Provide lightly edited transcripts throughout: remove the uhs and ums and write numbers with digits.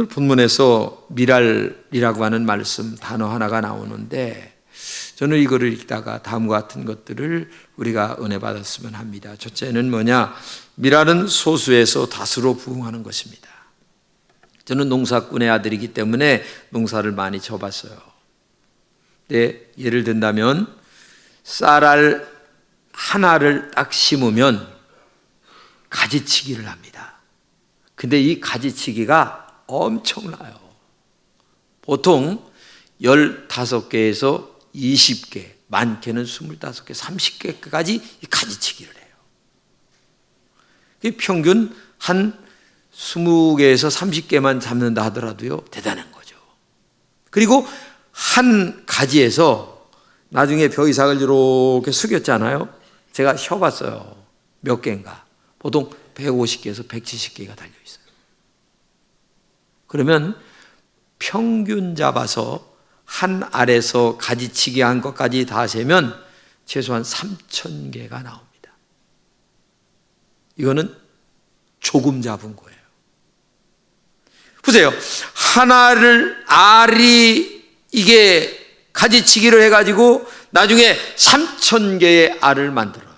오늘 본문에서 미랄이라고 하는 말씀 단어 하나가 나오는데 저는 이거를 읽다가 다음과 같은 것들을 우리가 은혜 받았으면 합니다. 첫째는 뭐냐? 미랄은 소수에서 다수로 부흥하는 것입니다. 저는 농사꾼의 아들이기 때문에 농사를 많이 져봤어요. 예를 든다면 쌀알 하나를 딱 심으면 가지치기를 합니다. 근데 이 가지치기가 엄청나요. 보통 15개에서 20개, 많게는 25개, 30개까지 가지치기를 해요. 평균 한 20개에서 30개만 잡는다 하더라도요, 대단한 거죠. 그리고 한 가지에서 나중에 벼 이삭을 이렇게 숙였잖아요. 제가 쉬어봤어요. 몇 개인가. 보통 150개에서 170개가 달려있어요. 그러면 평균 잡아서 한 알에서 가지치기 한 것까지 다 세면 최소한 3,000개가 나옵니다. 이거는 조금 잡은 거예요. 보세요. 하나를 알이 이게 가지치기를 해가지고 나중에 3,000개의 알을 만들어요.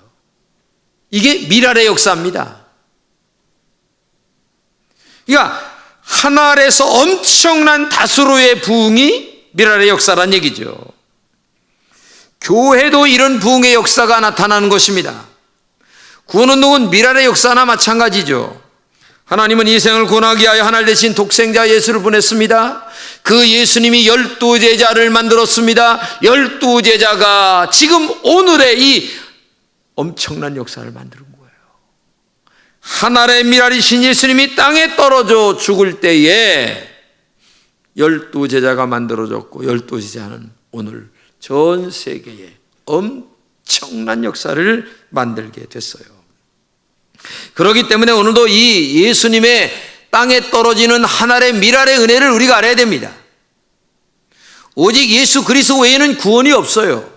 이게 미랄의 역사입니다. 그러니까 한 알에서 엄청난 다수로의 부흥이 미랄의 역사란 얘기죠. 교회도 이런 부흥의 역사가 나타나는 것입니다. 구원운동은 미랄의 역사나 마찬가지죠. 하나님은 이 생을 구원하기 위하여 하나님 대신 독생자 예수를 보냈습니다. 그 예수님이 12제자를 만들었습니다. 12제자가 지금 오늘의 이 엄청난 역사를 만드는 거예요. 하늘의 미랄이신 예수님이 땅에 떨어져 죽을 때에 12제자가 만들어졌고 12제자는 오늘 전 세계에 엄청난 역사를 만들게 됐어요. 그렇기 때문에 오늘도 이 예수님의 땅에 떨어지는 하늘의 미랄의 은혜를 우리가 알아야 됩니다. 오직 예수 그리스도 외에는 구원이 없어요.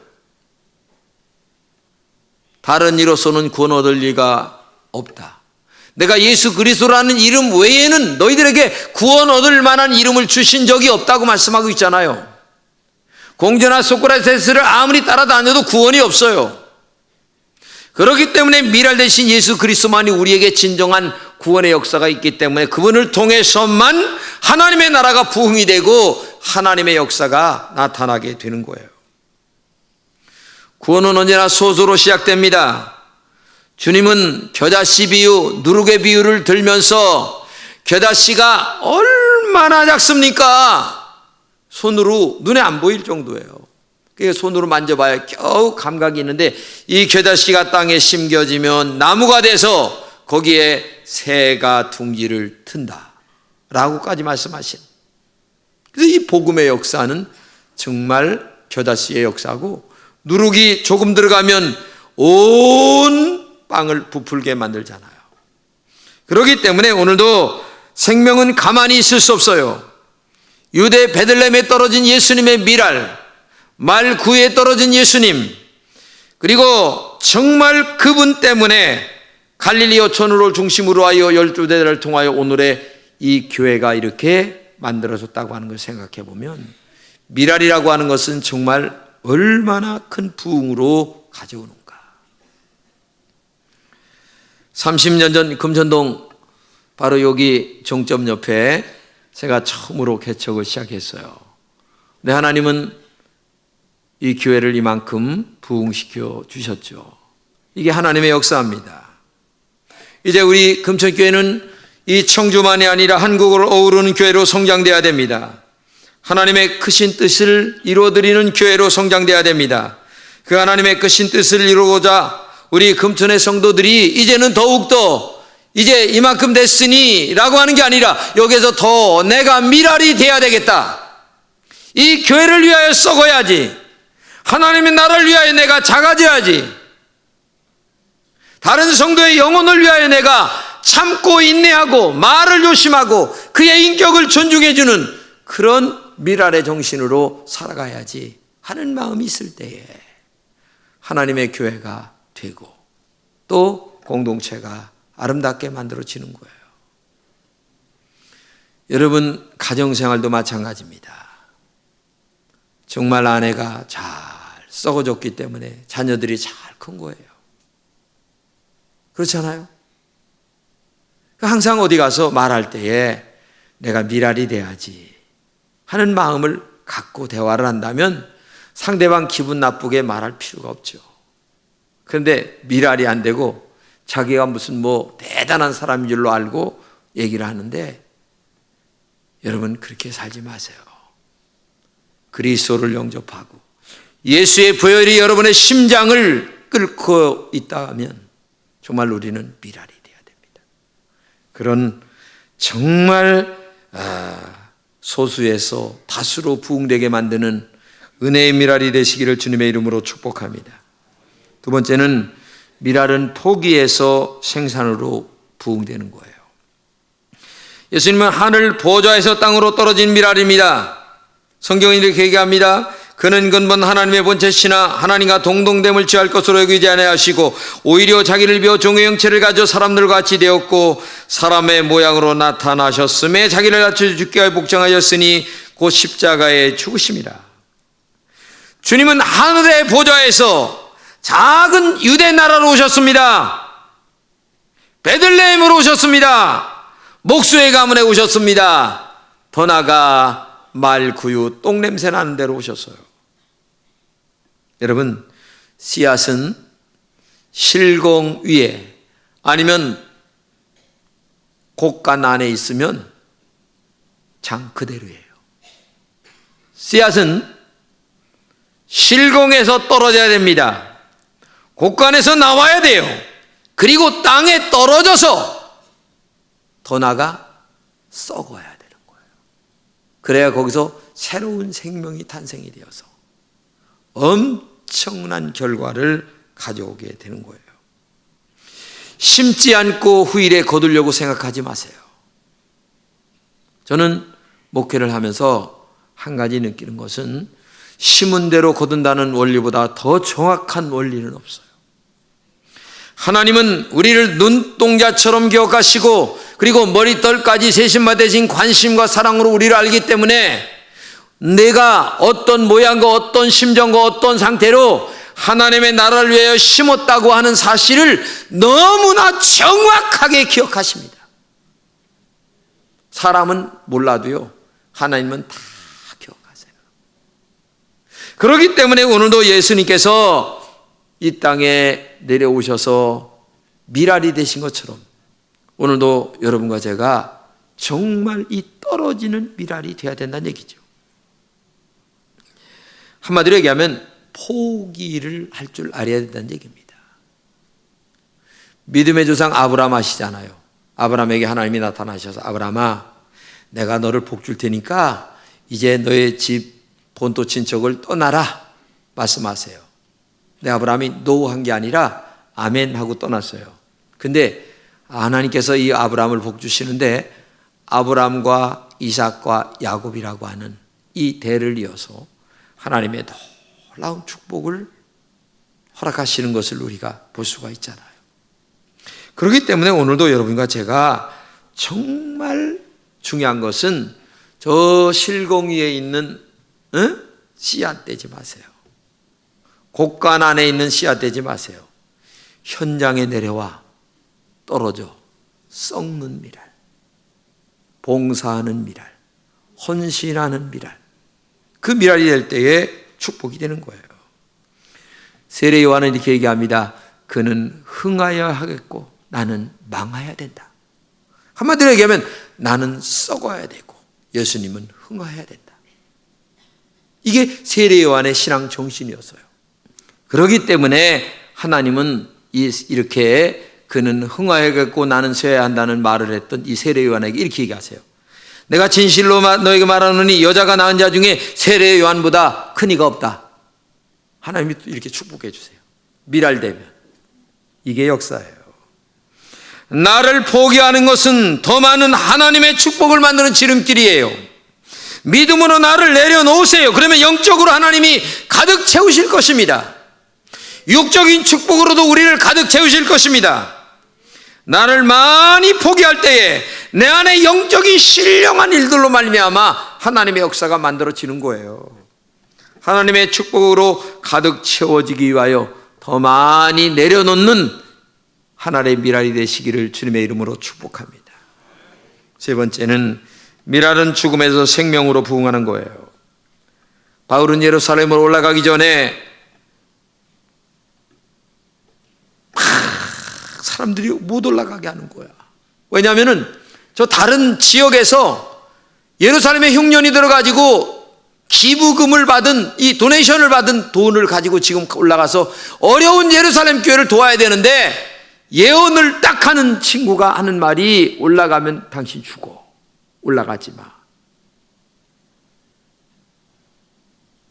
다른 이로서는 구원 얻을 리가 없다. 내가 예수 그리스도라는 이름 외에는 너희들에게 구원 얻을 만한 이름을 주신 적이 없다고 말씀하고 있잖아요. 공주나 소크라테스를 아무리 따라다녀도 구원이 없어요. 그렇기 때문에 미랄 대신 예수 그리스도만이 우리에게 진정한 구원의 역사가 있기 때문에 그분을 통해서만 하나님의 나라가 부흥이 되고 하나님의 역사가 나타나게 되는 거예요. 구원은 언제나 소수로 시작됩니다. 주님은 겨자씨 비유, 누룩의 비유를 들면서 겨자씨가 얼마나 작습니까? 손으로 눈에 안 보일 정도예요. 손으로 만져봐야 겨우 감각이 있는데 이 겨자씨가 땅에 심겨지면 나무가 돼서 거기에 새가 둥지를 튼다 라고까지 말씀하신. 그래서 이 복음의 역사는 정말 겨자씨의 역사고 누룩이 조금 들어가면 온 빵을 부풀게 만들잖아요. 그렇기 때문에 오늘도 생명은 가만히 있을 수 없어요. 유대 베들레헴에 떨어진 예수님의 미랄, 말구에 떨어진 예수님, 그리고 정말 그분 때문에 갈릴리 어촌을 중심으로 하여 12대를 통하여 오늘의 이 교회가 이렇게 만들어졌다고 하는 걸 생각해 보면 미랄이라고 하는 것은 정말 얼마나 큰 부흥으로 가져오는가. 30년 전 금천동 바로 여기 종점 옆에 제가 처음으로 개척을 시작했어요. 근데 하나님은 이 교회를 이만큼 부흥시켜 주셨죠. 이게 하나님의 역사입니다. 이제 우리 금천교회는 이 청주만이 아니라 한국을 어우르는 교회로 성장돼야 됩니다. 하나님의 크신 뜻을 이루어드리는 교회로 성장돼야 됩니다. 그 하나님의 크신 뜻을 이루고자 우리 금천의 성도들이 이제는 더욱더 이제 이만큼 됐으니 라고 하는 게 아니라 여기서 더 내가 미랄이 돼야 되겠다. 이 교회를 위하여 썩어야지. 하나님의 나라를 위하여 내가 작아져야지. 다른 성도의 영혼을 위하여 내가 참고 인내하고 말을 조심하고 그의 인격을 존중해주는 그런 미랄의 정신으로 살아가야지 하는 마음이 있을 때에 하나님의 교회가 되고 또 공동체가 아름답게 만들어지는 거예요. 여러분 가정생활도 마찬가지입니다. 정말 아내가 잘 썩어줬기 때문에 자녀들이 잘 큰 거예요. 그렇잖아요? 항상 어디 가서 말할 때에 내가 미랄이 돼야지 하는 마음을 갖고 대화를 한다면 상대방 기분 나쁘게 말할 필요가 없죠. 그런데 미랄이 안 되고 자기가 무슨 대단한 사람인 줄로 알고 얘기를 하는데, 여러분 그렇게 살지 마세요. 그리스도를 영접하고 예수의 보혈이 여러분의 심장을 끓고 있다면 정말 우리는 미랄이 되어야 됩니다. 그런 정말 소수에서 다수로 부흥되게 만드는 은혜의 미랄이 되시기를 주님의 이름으로 축복합니다. 두 번째는 미랄은 포기에서 생산으로 부흥되는 거예요. 예수님은 하늘 보좌에서 땅으로 떨어진 미랄입니다. 성경은 이렇게 얘기합니다. 그는 근본 하나님의 본체시나 하나님과 동등됨을 취할 것으로 여기지 아니하시고 오히려 자기를 비워 종의 형체를 가져 사람들과 같이 되었고 사람의 모양으로 나타나셨음에 자기를 낮춰 죽게 하여 복종하였으니 곧 십자가에 죽으심이라. 주님은 하늘의 보좌에서 작은 유대 나라로 오셨습니다. 베들레헴으로 오셨습니다. 목수의 가문에 오셨습니다. 더 나아가 말구유 똥냄새 나는 데로 오셨어요. 여러분, 씨앗은 실공 위에 아니면 곡간 안에 있으면 장 그대로예요. 씨앗은 실공에서 떨어져야 됩니다. 곡간에서 나와야 돼요. 그리고 땅에 떨어져서 더 나아가 썩어야 되는 거예요. 그래야 거기서 새로운 생명이 탄생이 되어서 엄청난 결과를 가져오게 되는 거예요. 심지 않고 후일에 거두려고 생각하지 마세요. 저는 목회를 하면서 한 가지 느끼는 것은 심은 대로 거둔다는 원리보다 더 정확한 원리는 없어요. 하나님은 우리를 눈동자처럼 기억하시고 그리고 머리털까지 세심받으신 관심과 사랑으로 우리를 알기 때문에 내가 어떤 모양과 어떤 심정과 어떤 상태로 하나님의 나라를 위하여 심었다고 하는 사실을 너무나 정확하게 기억하십니다. 사람은 몰라도요, 하나님은 다 기억하세요. 그렇기 때문에 오늘도 예수님께서 이 땅에 내려오셔서 미랄이 되신 것처럼 오늘도 여러분과 제가 정말 이 떨어지는 미랄이 되어야 된다는 얘기죠. 한마디로 얘기하면 포기를 할 줄 알아야 된다는 얘기입니다. 믿음의 조상 아브라함 아시잖아요. 아브라함에게 하나님이 나타나셔서 아브라함아, 내가 너를 복 줄 테니까 이제 너의 집 본토 친척을 떠나라 말씀하세요. 근데 아브라함이 노한 게 아니라 아멘 하고 떠났어요. 근데 하나님께서 이 아브라함을 복 주시는데 아브라함과 이삭과 야곱이라고 하는 이 대를 이어서 하나님의 놀라운 축복을 허락하시는 것을 우리가 볼 수가 있잖아요. 그렇기 때문에 오늘도 여러분과 제가 정말 중요한 것은 저 실공 위에 있는 씨앗 되지 마세요. 곡간 안에 있는 씨앗 되지 마세요. 현장에 내려와 떨어져 썩는 미랄, 봉사하는 미랄, 헌신하는 미랄, 그 미랄이 될 때에 축복이 되는 거예요. 세례 요한은 이렇게 얘기합니다. 그는 흥하여야 하겠고 나는 망하여야 된다. 한마디로 얘기하면 나는 썩어야 되고 예수님은 흥하여야 된다. 이게 세례 요한의 신앙 정신이었어요. 그렇기 때문에 하나님은 이렇게 그는 흥하여야겠고 나는 쇠야 한다는 말을 했던 이 세례 요한에게 이렇게 얘기하세요. 내가 진실로 너에게 말하노니 여자가 낳은 자 중에 세례 요한보다 큰 이가 없다. 하나님이 이렇게 축복해 주세요. 미랄되면. 이게 역사예요. 나를 포기하는 것은 더 많은 하나님의 축복을 만드는 지름길이에요. 믿음으로 나를 내려놓으세요. 그러면 영적으로 하나님이 가득 채우실 것입니다. 육적인 축복으로도 우리를 가득 채우실 것입니다. 나를 많이 포기할 때에 내 안에 영적인 신령한 일들로 말미암아 하나님의 역사가 만들어지는 거예요. 하나님의 축복으로 가득 채워지기 위하여 더 많이 내려놓는 하나님의 미랄이 되시기를 주님의 이름으로 축복합니다. 세 번째는 미랄은 죽음에서 생명으로 부흥하는 거예요. 바울은 예루살렘으로 올라가기 전에 사람들이 못 올라가게 하는 거야. 왜냐하면 저 다른 지역에서 예루살렘에 흉년이 들어가지고 기부금을 받은 이 도네이션을 받은 돈을 가지고 지금 올라가서 어려운 예루살렘 교회를 도와야 되는데 예언을 딱 하는 친구가 하는 말이 올라가면 당신 죽어. 올라가지 마.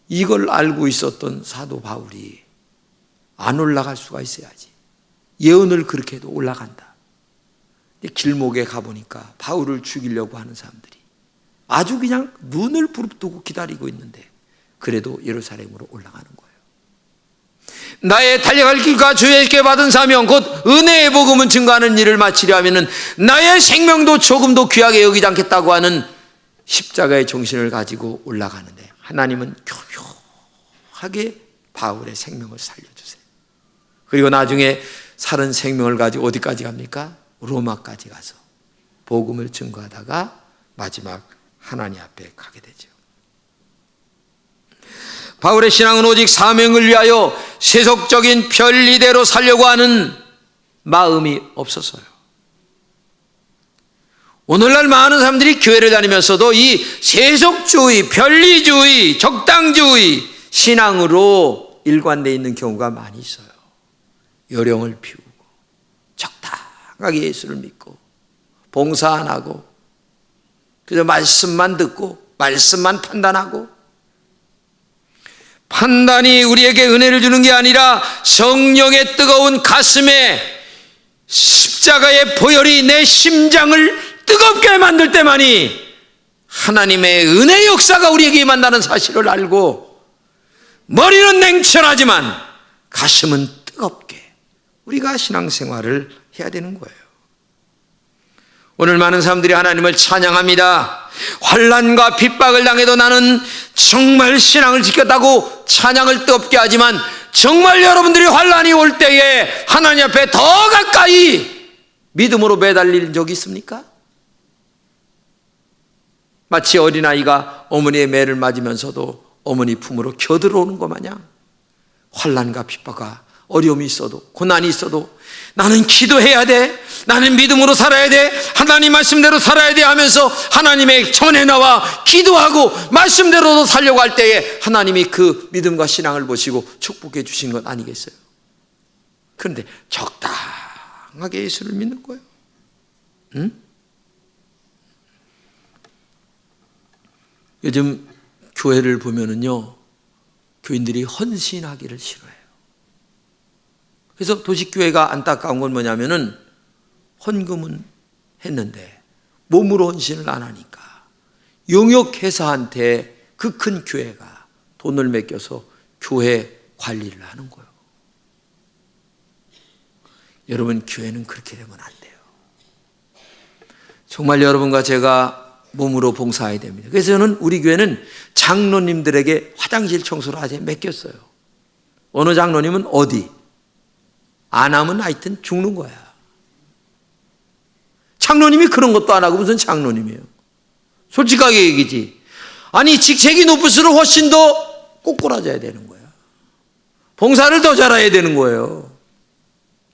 이걸 알고 있었던 사도 바울이 안 올라갈 수가 있어야지. 예언을 그렇게 해도 올라간다. 근데 길목에 가보니까 바울을 죽이려고 하는 사람들이 아주 그냥 눈을 부릅뜨고 기다리고 있는데 그래도 예루살렘으로 올라가는 거예요. 나의 달려갈 길과 주에게 받은 사명 곧 은혜의 복음은 증거하는 일을 마치려 하면은 나의 생명도 조금도 귀하게 여기지 않겠다고 하는 십자가의 정신을 가지고 올라가는데 하나님은 교묘하게 바울의 생명을 살려주세요. 그리고 나중에 살은 생명을 가지고 어디까지 갑니까? 로마까지 가서 복음을 증거하다가 마지막 하나님 앞에 가게 되죠. 바울의 신앙은 오직 사명을 위하여 세속적인 편리대로 살려고 하는 마음이 없었어요. 오늘날 많은 사람들이 교회를 다니면서도 이 세속주의, 편리주의, 적당주의 신앙으로 일관되어 있는 경우가 많이 있어요. 요령을 피우고 적당하게 예수를 믿고 봉사 안 하고 그저 말씀만 듣고 말씀만 판단하고 판단이 우리에게 은혜를 주는 게 아니라 성령의 뜨거운 가슴에 십자가의 보혈이 내 심장을 뜨겁게 만들 때만이 하나님의 은혜 역사가 우리에게 임한다는 사실을 알고 머리는 냉철하지만 가슴은 뜨겁게 우리가 신앙생활을 해야 되는 거예요. 오늘 많은 사람들이 하나님을 찬양합니다. 환난과 핍박을 당해도 나는 정말 신앙을 지켰다고 찬양을 뜨겁게 하지만 정말 여러분들이 환난이 올 때에 하나님 앞에 더 가까이 믿음으로 매달릴 적이 있습니까? 마치 어린아이가 어머니의 매를 맞으면서도 어머니 품으로 겨들어오는 것 마냥 환난과 핍박과 어려움이 있어도 고난이 있어도 나는 기도해야 돼, 나는 믿음으로 살아야 돼, 하나님 말씀대로 살아야 돼 하면서 하나님의 전에 나와 기도하고 말씀대로도 살려고 할 때에 하나님이 그 믿음과 신앙을 보시고 축복해 주신 것 아니겠어요? 그런데 적당하게 예수를 믿는 거예요. 응? 요즘 교회를 보면은요, 교인들이 헌신하기를 싫어해요. 그래서 도시교회가 안타까운 건 뭐냐면은 헌금은 했는데 몸으로 헌신을 안 하니까 용역회사한테 그 큰 교회가 돈을 맡겨서 교회 관리를 하는 거예요. 여러분, 교회는 그렇게 되면 안 돼요. 정말 여러분과 제가 몸으로 봉사해야 됩니다. 그래서 저는 우리 교회는 장로님들에게 화장실 청소를 아직 맡겼어요. 어느 장로님은 어디? 안 하면 하여튼 죽는 거야. 장로님이 그런 것도 안 하고 무슨 장로님이에요? 솔직하게 얘기지. 아니, 직책이 높을수록 훨씬 더 꼬꾸라져야 되는 거야. 봉사를 더 잘해야 되는 거예요.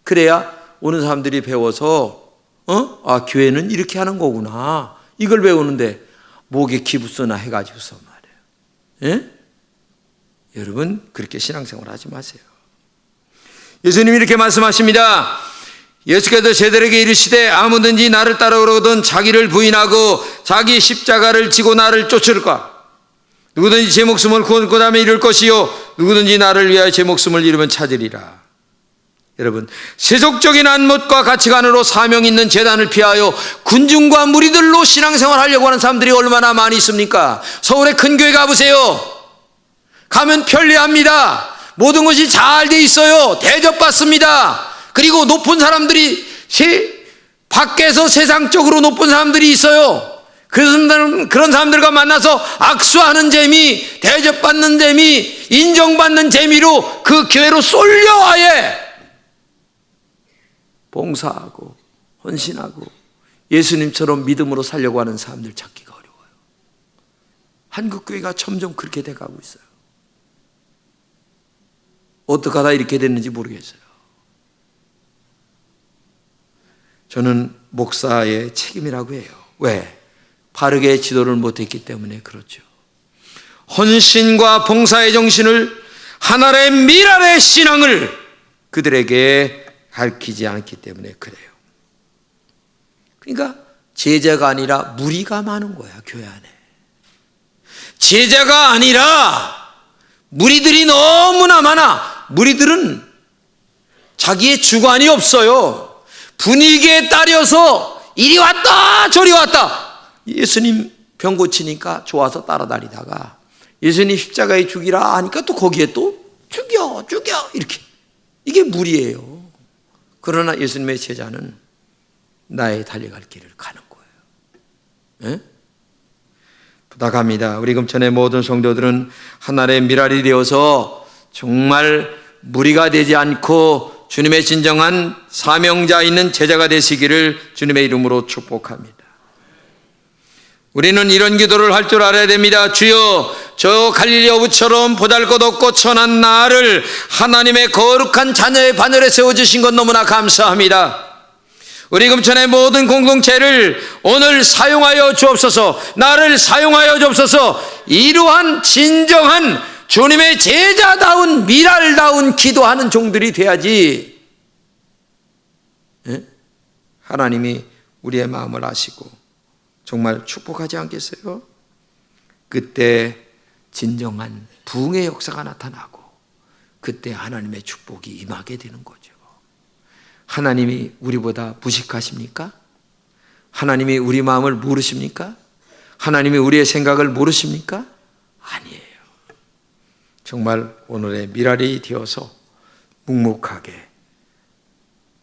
그래야 오는 사람들이 배워서 아, 교회는 이렇게 하는 거구나, 이걸 배우는데 목에 기부서나 해가지고서 말이에요. 예? 여러분, 그렇게 신앙생활 하지 마세요. 예수님이 이렇게 말씀하십니다. 예수께서 제들에게 이르시되 아무든지 나를 따라오거든 자기를 부인하고 자기 십자가를 지고 나를 쫓을까? 누구든지 제 목숨을 구원하며 잃을 것이요 누구든지 나를 위하여 제 목숨을 잃으면 찾으리라. 여러분, 세속적인 안목과 가치관으로 사명 있는 재단을 피하여 군중과 무리들로 신앙생활 하려고 하는 사람들이 얼마나 많이 있습니까? 서울의 큰 교회 가보세요. 가면 편리합니다. 모든 것이 잘 돼 있어요. 대접받습니다. 그리고 높은 사람들이 밖에서 세상적으로 높은 사람들이 있어요. 그런 사람들과 만나서 악수하는 재미, 대접받는 재미, 인정받는 재미로 그 교회로 쏠려 아예 봉사하고 헌신하고 예수님처럼 믿음으로 살려고 하는 사람들 찾기가 어려워요. 한국교회가 점점 그렇게 돼가고 있어요. 어떻게 하다 이렇게 됐는지 모르겠어요. 저는 목사의 책임이라고 해요. 왜? 바르게 지도를 못했기 때문에 그렇죠. 헌신과 봉사의 정신을 하나의 미랄의 신앙을 그들에게 가르치지 않기 때문에 그래요. 그러니까 제자가 아니라 무리가 많은 거야, 교회 안에. 제자가 아니라 무리들이 너무나 많아. 무리들은 자기의 주관이 없어요. 분위기에 따라서 이리 왔다 저리 왔다. 예수님 병 고치니까 좋아서 따라다니다가 예수님 십자가에 죽이라 하니까 또 거기에 또 죽여 이렇게. 이게 무리예요. 그러나 예수님의 제자는 나의 달려갈 길을 가는 거예요. 예? 부탁합니다. 우리 금천의 모든 성도들은 하나의 미랄이 되어서 정말 무리가 되지 않고 주님의 진정한 사명자 있는 제자가 되시기를 주님의 이름으로 축복합니다. 우리는 이런 기도를 할 줄 알아야 됩니다. 주여, 저 갈릴리 어부처럼 보잘것없고 천한 나를 하나님의 거룩한 자녀의 바늘에 세워주신 것 너무나 감사합니다. 우리 금천의 모든 공동체를 오늘 사용하여 주옵소서. 나를 사용하여 주옵소서. 이러한 진정한 주님의 제자다운 미랄다운 기도하는 종들이 돼야지. 예? 하나님이 우리의 마음을 아시고 정말 축복하지 않겠어요? 그때 진정한 부흥의 역사가 나타나고 그때 하나님의 축복이 임하게 되는 거죠. 하나님이 우리보다 무식하십니까? 하나님이 우리 마음을 모르십니까? 하나님이 우리의 생각을 모르십니까? 아니에요. 정말 오늘의 미랄이 되어서 묵묵하게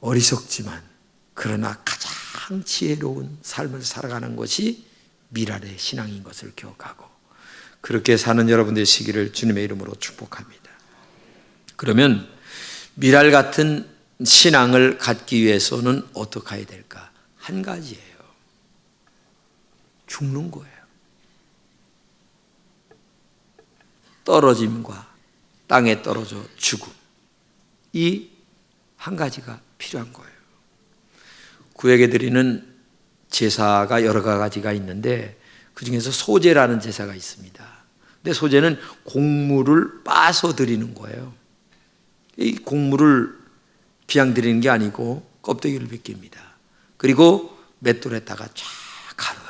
어리석지만 그러나 가장 지혜로운 삶을 살아가는 것이 미랄의 신앙인 것을 기억하고 그렇게 사는 여러분 되시기를 주님의 이름으로 축복합니다. 그러면 미랄 같은 신앙을 갖기 위해서는 어떻게 해야 될까? 한 가지예요. 죽는 거예요. 떨어짐과 땅에 떨어져 죽음. 이 한 가지가 필요한 거예요. 구약에 드리는 제사가 여러 가지가 있는데 그 중에서 소제라는 제사가 있습니다. 근데 소제는 곡물을 빠서 드리는 거예요. 이 곡물을 그냥 드리는 게 아니고 껍데기를 벗깁니다. 그리고 맷돌에다가 쫙 갈아요.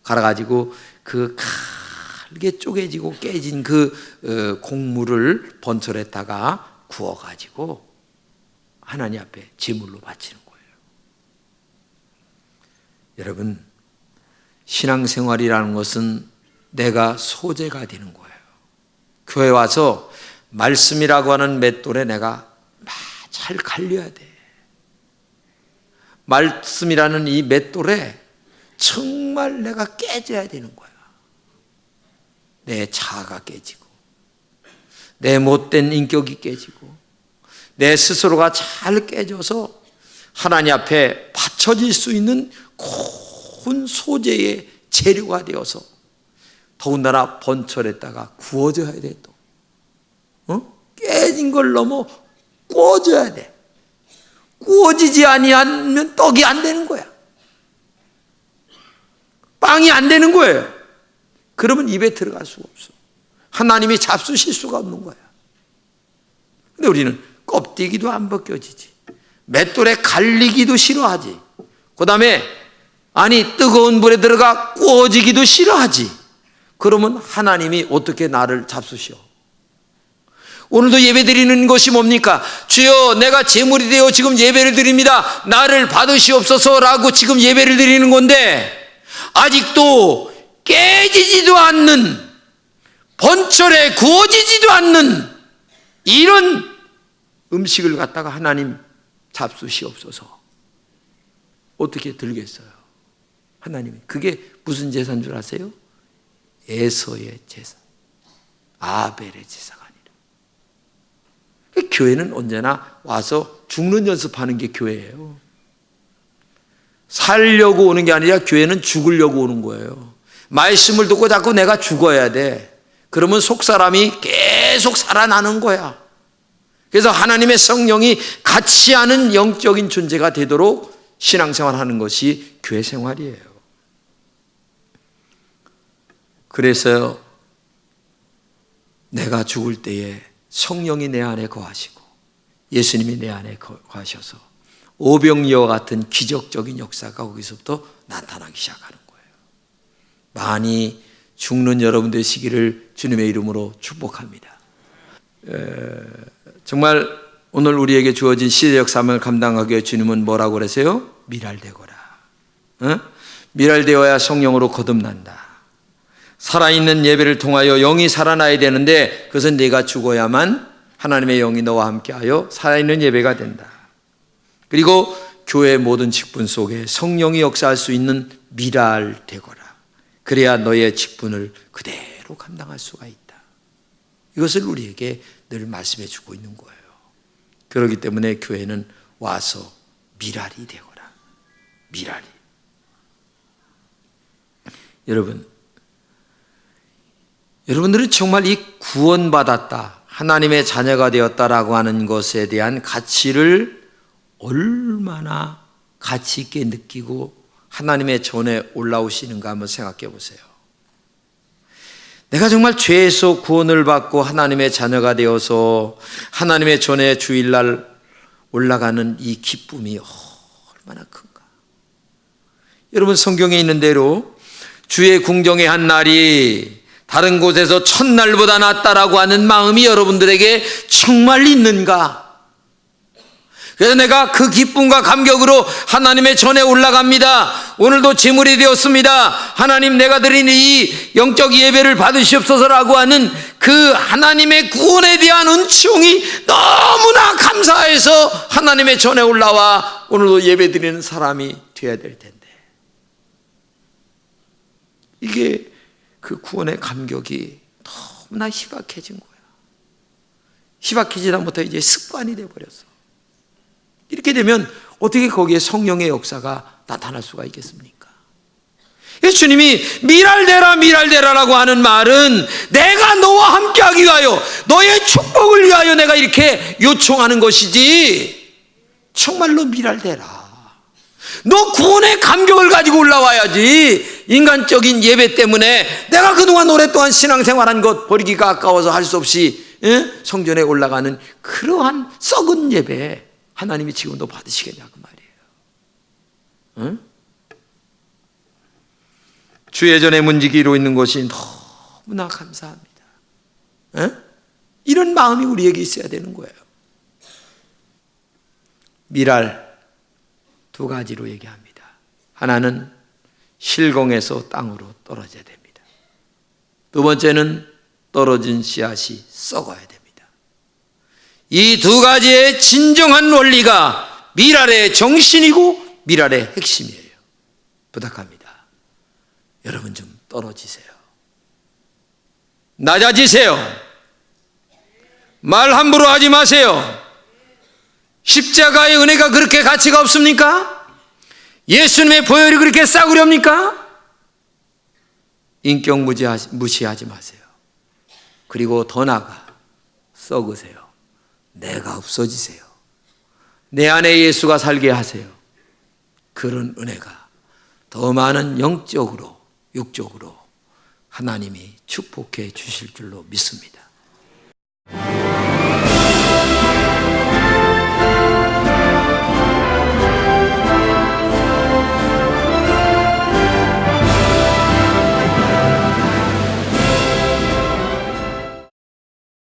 갈아가지고 그 칼게 쪼개지고 깨진 그 곡물을 번철에다가 구워가지고 하나님 앞에 제물로 바치는 거예요. 여러분, 신앙생활이라는 것은 내가 소재가 되는 거예요. 교회 와서 말씀이라고 하는 맷돌에 내가 잘 갈려야 돼. 말씀이라는 이 맷돌에 정말 내가 깨져야 되는 거야. 내 자아가 깨지고 내 못된 인격이 깨지고 내 스스로가 잘 깨져서 하나님 앞에 바쳐질 수 있는 고운 소재의 재료가 되어서 더군다나 번철에다가 구워져야 돼. 또 깨진 걸 넘어 구워져야 돼. 구워지지 아니하면 떡이 안 되는 거야. 빵이 안 되는 거예요. 그러면 입에 들어갈 수가 없어. 하나님이 잡수실 수가 없는 거야. 근데 우리는 껍데기도 안 벗겨지지. 맷돌에 갈리기도 싫어하지. 그 다음에 뜨거운 물에 들어가 구워지기도 싫어하지. 그러면 하나님이 어떻게 나를 잡수셔? 오늘도 예배 드리는 것이 뭡니까? 주여, 내가 제물이 되어 지금 예배를 드립니다. 나를 받으시옵소서라고 지금 예배를 드리는 건데 아직도 깨지지도 않는, 번철에 구워지지도 않는 이런 음식을 갖다가 하나님 잡수시옵소서. 어떻게 들겠어요? 하나님이. 그게 무슨 제사인 줄 아세요? 에서의 제사, 아벨의 제사가 아니라. 교회는 언제나 와서 죽는 연습하는 게 교회예요. 살려고 오는 게 아니라 교회는 죽으려고 오는 거예요. 말씀을 듣고 자꾸 내가 죽어야 돼. 그러면 속사람이 계속 살아나는 거야. 그래서 하나님의 성령이 같이 하는 영적인 존재가 되도록 신앙생활하는 것이 교회 생활이에요. 그래서 내가 죽을 때에 성령이 내 안에 거하시고 예수님이 내 안에 거하셔서 오병이어와 같은 기적적인 역사가 거기서부터 나타나기 시작하는 거예요. 많이 죽는 여러분 되시기를 주님의 이름으로 축복합니다. 정말 오늘 우리에게 주어진 시대적 사명을 감당하기 위해 주님은 뭐라고 그러세요? 미랄되거라. 미랄되어야 성령으로 거듭난다. 살아있는 예배를 통하여 영이 살아나야 되는데 그것은 네가 죽어야만 하나님의 영이 너와 함께하여 살아있는 예배가 된다. 그리고 교회의 모든 직분 속에 성령이 역사할 수 있는 미랄되거라. 그래야 너의 직분을 그대로 감당할 수가 있다. 이것을 우리에게 늘 말씀해 주고 있는 거예요. 그렇기 때문에 교회는 와서 미랄이 되거라. 미랄이. 여러분들은 정말 이 구원받았다, 하나님의 자녀가 되었다라고 하는 것에 대한 가치를 얼마나 가치 있게 느끼고 하나님의 전에 올라오시는가 한번 생각해 보세요. 내가 정말 죄에서 구원을 받고 하나님의 자녀가 되어서 하나님의 전에 주일날 올라가는 이 기쁨이 얼마나 큰가. 여러분, 성경에 있는 대로 주의 궁정의 한 날이 다른 곳에서 첫날보다 낫다라고 하는 마음이 여러분들에게 정말 있는가? 그래서 내가 그 기쁨과 감격으로 하나님의 전에 올라갑니다. 오늘도 제물이 되었습니다. 하나님, 내가 드린 이 영적 예배를 받으시옵소서라고 하는 그 하나님의 구원에 대한 은총이 너무나 감사해서 하나님의 전에 올라와 오늘도 예배 드리는 사람이 되어야 될 텐데, 이게 그 구원의 감격이 너무나 희박해진 거야. 희박해지다 못해 이제 습관이 돼버렸어. 이렇게 되면 어떻게 거기에 성령의 역사가 나타날 수가 있겠습니까? 예수님이 미랄되라 미랄되라라고 하는 말은 내가 너와 함께하기 위하여, 너의 축복을 위하여 내가 이렇게 요청하는 것이지, 정말로 미랄되라. 너 구원의 감격을 가지고 올라와야지. 인간적인 예배 때문에 내가 그동안 오랫동안 신앙생활한 것 버리기가 아까워서 할 수 없이 성전에 올라가는 그러한 썩은 예배 하나님이 지금도 받으시겠냐고 말이에요. 주의 전에 문지기로 있는 것이 너무나 감사합니다. 이런 마음이 우리에게 있어야 되는 거예요. 미랄 두 가지로 얘기합니다. 하나는 실공에서 땅으로 떨어져야 됩니다. 두 번째는 떨어진 씨앗이 썩어야 됩니다. 이 두 가지의 진정한 원리가 미랄의 정신이고 미랄의 핵심이에요. 부탁합니다. 여러분 좀 떨어지세요. 낮아지세요. 말 함부로 하지 마세요. 십자가의 은혜가 그렇게 가치가 없습니까? 예수님의 보혈이 그렇게 싸구렵니까? 인격 무시하지 마세요. 그리고 더 나아가 썩으세요. 내가 없어지세요. 내 안에 예수가 살게 하세요. 그런 은혜가 더 많은 영적으로 육적으로 하나님이 축복해 주실 줄로 믿습니다.